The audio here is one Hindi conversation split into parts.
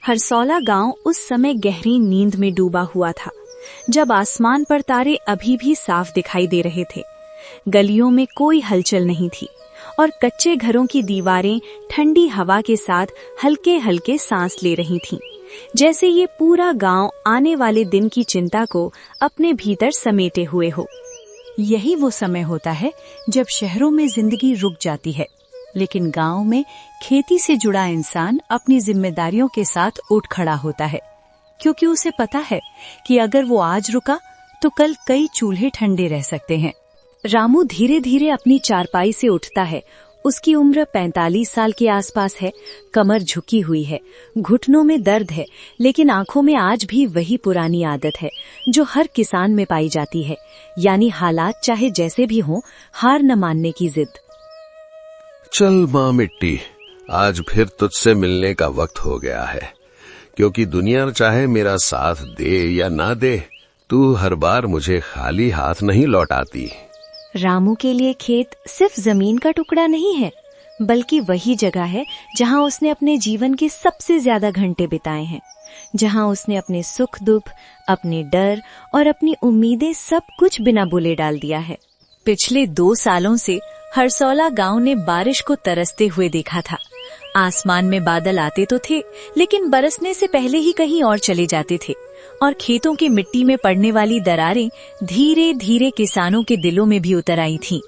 हरसौला गांव उस समय गहरी नींद में डूबा हुआ था, जब आसमान पर तारे अभी भी साफ दिखाई दे रहे थे। गलियों में कोई हलचल नहीं थी और कच्चे घरों की दीवारें ठंडी हवा के साथ हल्के हल्के सांस ले रही थीं, जैसे ये पूरा गांव आने वाले दिन की चिंता को अपने भीतर समेटे हुए हो। यही वो समय होता है जब शहरों में जिंदगी रुक जाती है, लेकिन गांव में खेती से जुड़ा इंसान अपनी जिम्मेदारियों के साथ उठ खड़ा होता है, क्योंकि उसे पता है कि अगर वो आज रुका तो कल कई चूल्हे ठंडे रह सकते हैं। रामू धीरे धीरे अपनी चारपाई से उठता है। उसकी उम्र 45 साल के आसपास है। कमर झुकी हुई है, घुटनों में दर्द है, लेकिन आंखों में आज भी वही पुरानी आदत है जो हर किसान में पाई जाती है, यानी हालात चाहे जैसे भी हों, हार न मानने की जिद। चल माँ मिट्टी, आज फिर तुझसे मिलने का वक्त हो गया है, क्योंकि दुनिया चाहे मेरा साथ दे या ना दे, तू हर बार मुझे खाली हाथ नहीं लौटाती। रामू के लिए खेत सिर्फ जमीन का टुकड़ा नहीं है, बल्कि वही जगह है जहां उसने अपने जीवन के सबसे ज्यादा घंटे बिताए हैं, जहां उसने अपने सुख दुख, अपने डर और अपनी उम्मीदें सब कुछ बिना बोले डाल दिया है। पिछले 2 सालों से हरसौला गांव ने बारिश को तरसते हुए देखा था। आसमान में बादल आते तो थे, लेकिन बरसने से पहले ही कहीं और चले जाते थे, और खेतों की मिट्टी में पड़ने वाली दरारें धीरे धीरे किसानों के दिलों में भी उतर आई थीं।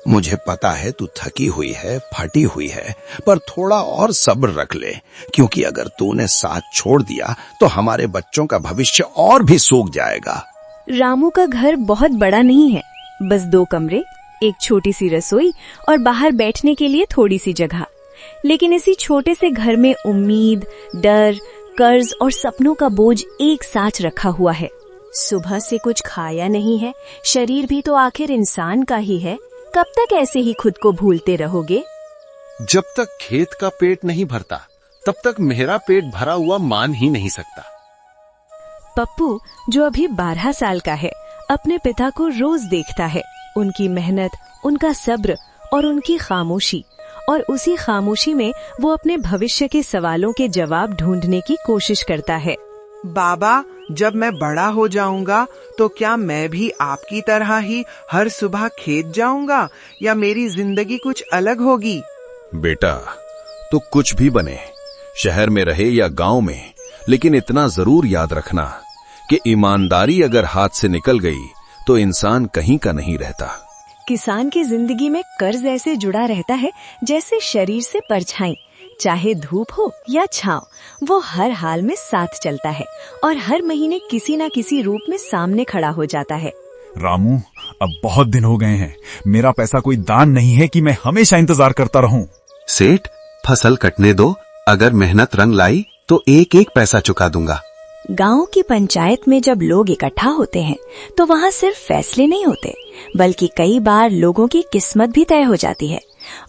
मुझे पता है तू थकी हुई है, फटी हुई है, पर थोड़ा और सब्र रख ले, क्योंकि अगर तूने साथ छोड़ दिया तो हमारे बच्चों का भविष्य और भी सूख जाएगा। रामू का घर बहुत बड़ा नहीं है, बस 2 कमरे, एक छोटी सी रसोई और बाहर बैठने के लिए थोड़ी सी जगह। लेकिन इसी छोटे से घर में उम्मीद, डर, कर्ज और सपनों का बोझ एक साथ रखा हुआ है। सुबह से कुछ खाया नहीं है, शरीर भी तो आखिर इंसान का ही है। कब तक ऐसे ही खुद को भूलते रहोगे? जब तक खेत का पेट नहीं भरता, तब तक मेरा पेट भरा हुआ मान ही नहीं सकता। पप्पू, जो अभी 12 साल का है, अपने पिता को रोज देखता है, उनकी मेहनत, उनका सब्र और उनकी खामोशी, और उसी खामोशी में वो अपने भविष्य के सवालों के जवाब ढूंढने की कोशिश करता है। बाबा, जब मैं बड़ा हो जाऊंगा तो क्या मैं भी आपकी तरह ही हर सुबह खेत जाऊंगा, या मेरी जिंदगी कुछ अलग होगी? बेटा, तो कुछ भी बने, शहर में रहे या गांव में, लेकिन इतना जरूर याद रखना कि ईमानदारी अगर हाथ से निकल गई तो इंसान कहीं का नहीं रहता। किसान की जिंदगी में कर्ज ऐसे जुड़ा रहता है जैसे शरीर से परछाई। चाहे धूप हो या छांव, वो हर हाल में साथ चलता है और हर महीने किसी न किसी रूप में सामने खड़ा हो जाता है। रामू, अब बहुत दिन हो गए हैं, मेरा पैसा कोई दान नहीं है कि मैं हमेशा इंतजार करता रहूं। सेठ, फसल कटने दो, अगर मेहनत रंग लाई तो एक एक पैसा चुका दूंगा। गांव की पंचायत में जब लोग इकट्ठा होते हैं तो वहाँ सिर्फ फैसले नहीं होते, बल्कि कई बार लोगों की किस्मत भी तय हो जाती है।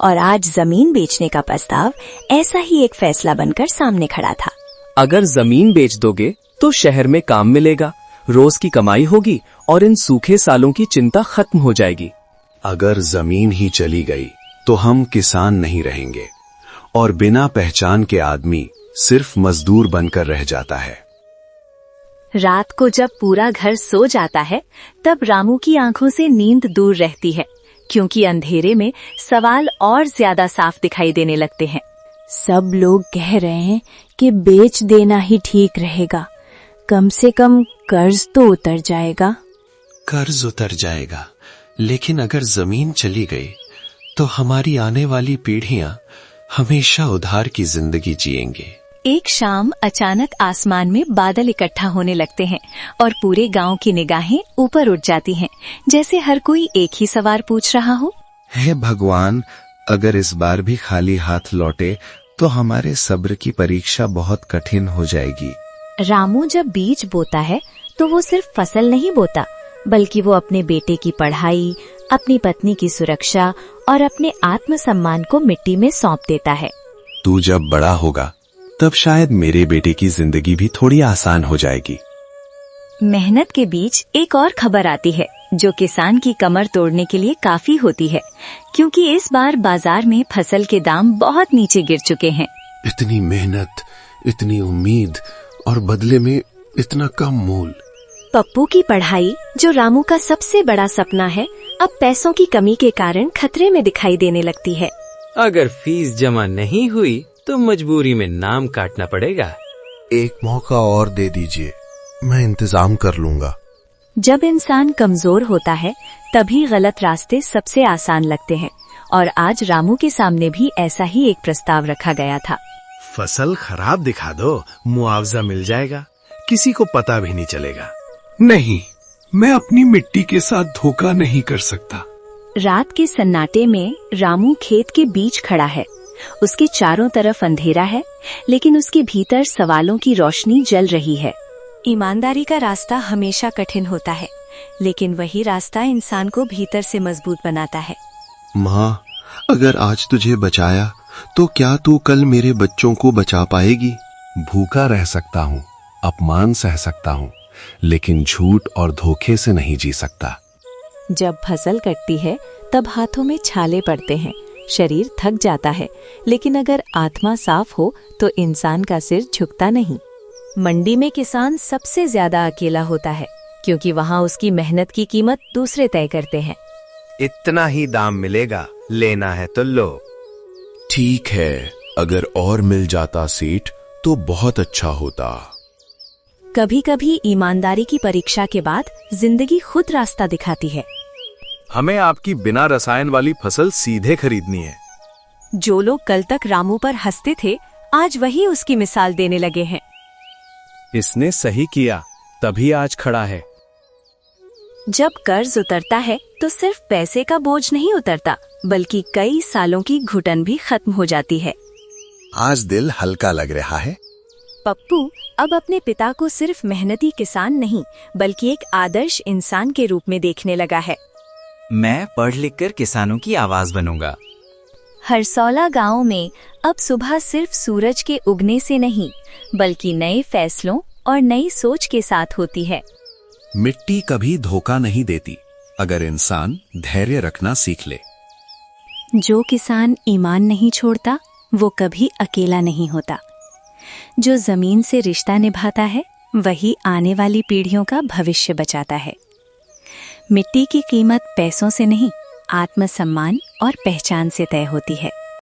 और आज जमीन बेचने का प्रस्ताव ऐसा ही एक फैसला बनकर सामने खड़ा था। अगर जमीन बेच दोगे तो शहर में काम मिलेगा, रोज की कमाई होगी और इन सूखे सालों की चिंता खत्म हो जाएगी। अगर जमीन ही चली गई तो हम किसान नहीं रहेंगे और बिना पहचान के आदमी सिर्फ मजदूर बनकर रह जाता है। रात को जब पूरा घर सो जाता है, तब रामू की आंखों से नींद दूर रहती है, क्योंकि अंधेरे में सवाल और ज्यादा साफ दिखाई देने लगते हैं। सब लोग कह रहे हैं कि बेच देना ही ठीक रहेगा, कम से कम कर्ज तो उतर जाएगा। कर्ज उतर जाएगा, लेकिन अगर जमीन चली गई तो हमारी आने वाली पीढ़ियां हमेशा उधार की जिंदगी जिएंगे। एक शाम अचानक आसमान में बादल इकट्ठा होने लगते हैं और पूरे गांव की निगाहें ऊपर उठ जाती हैं, जैसे हर कोई एक ही सवाल पूछ रहा हो। हे भगवान, अगर इस बार भी खाली हाथ लौटे तो हमारे सब्र की परीक्षा बहुत कठिन हो जाएगी। रामू जब बीज बोता है तो वो सिर्फ फसल नहीं बोता, बल्कि वो अपने बेटे की पढ़ाई, अपनी पत्नी की सुरक्षा और अपने आत्मसम्मान को मिट्टी में सौंप देता है। तू जब बड़ा होगा तब शायद मेरे बेटे की जिंदगी भी थोड़ी आसान हो जाएगी। मेहनत के बीच एक और खबर आती है, जो किसान की कमर तोड़ने के लिए काफी होती है, क्योंकि इस बार बाजार में फसल के दाम बहुत नीचे गिर चुके हैं। इतनी मेहनत, इतनी उम्मीद और बदले में इतना कम मूल। पप्पू की पढ़ाई, जो रामू का सबसे बड़ा सपना है, अब पैसों की कमी के कारण खतरे में दिखाई देने लगती है। अगर फीस जमा नहीं हुई तो मजबूरी में नाम काटना पड़ेगा। एक मौका और दे दीजिए, मैं इंतजाम कर लूंगा। जब इंसान कमजोर होता है तभी गलत रास्ते सबसे आसान लगते हैं, और आज रामू के सामने भी ऐसा ही एक प्रस्ताव रखा गया था। फसल खराब दिखा दो, मुआवजा मिल जाएगा, किसी को पता भी नहीं चलेगा। नहीं, मैं अपनी मिट्टी के साथ धोखा नहीं कर सकता। रात के सन्नाटे में रामू खेत के बीच खड़ा है। उसके चारों तरफ अंधेरा है, लेकिन उसके भीतर सवालों की रोशनी जल रही है। ईमानदारी का रास्ता हमेशा कठिन होता है, लेकिन वही रास्ता इंसान को भीतर से मजबूत बनाता है। माँ, अगर आज तुझे बचाया तो क्या तू कल मेरे बच्चों को बचा पाएगी? भूखा रह सकता हूँ, अपमान सह सकता हूँ, लेकिन झूठ और धोखे से नहीं जी सकता। जब फसल कटती है तब हाथों में छाले पड़ते हैं, शरीर थक जाता है, लेकिन अगर आत्मा साफ हो तो इंसान का सिर झुकता नहीं। मंडी में किसान सबसे ज्यादा अकेला होता है, क्योंकि वहाँ उसकी मेहनत की कीमत दूसरे तय करते हैं। इतना ही दाम मिलेगा, लेना है तो लो। ठीक है, अगर और मिल जाता सेठ तो बहुत अच्छा होता। कभी कभी ईमानदारी की परीक्षा के बाद जिंदगी खुद रास्ता दिखाती है। हमें आपकी बिना रसायन वाली फसल सीधे खरीदनी है। जो लोग कल तक रामू पर हंसते थे, आज वही उसकी मिसाल देने लगे हैं। इसने सही किया, तभी आज खड़ा है। जब कर्ज उतरता है तो सिर्फ पैसे का बोझ नहीं उतरता, बल्कि कई सालों की घुटन भी खत्म हो जाती है। आज दिल हल्का लग रहा है। पप्पू अब अपने पिता को सिर्फ मेहनती किसान नहीं, बल्कि एक आदर्श इंसान के रूप में देखने लगा है। मैं पढ़ लिख कर किसानों की आवाज बनूंगा। हरसौला गांव में अब सुबह सिर्फ सूरज के उगने से नहीं, बल्कि नए फैसलों और नई सोच के साथ होती है। मिट्टी कभी धोखा नहीं देती, अगर इंसान धैर्य रखना सीख ले। जो किसान ईमान नहीं छोड़ता, वो कभी अकेला नहीं होता। जो जमीन से रिश्ता निभाता है, वही आने वाली पीढ़ियों का भविष्य बचाता है। मिट्टी की कीमत पैसों से नहीं, आत्मसम्मान और पहचान से तय होती है।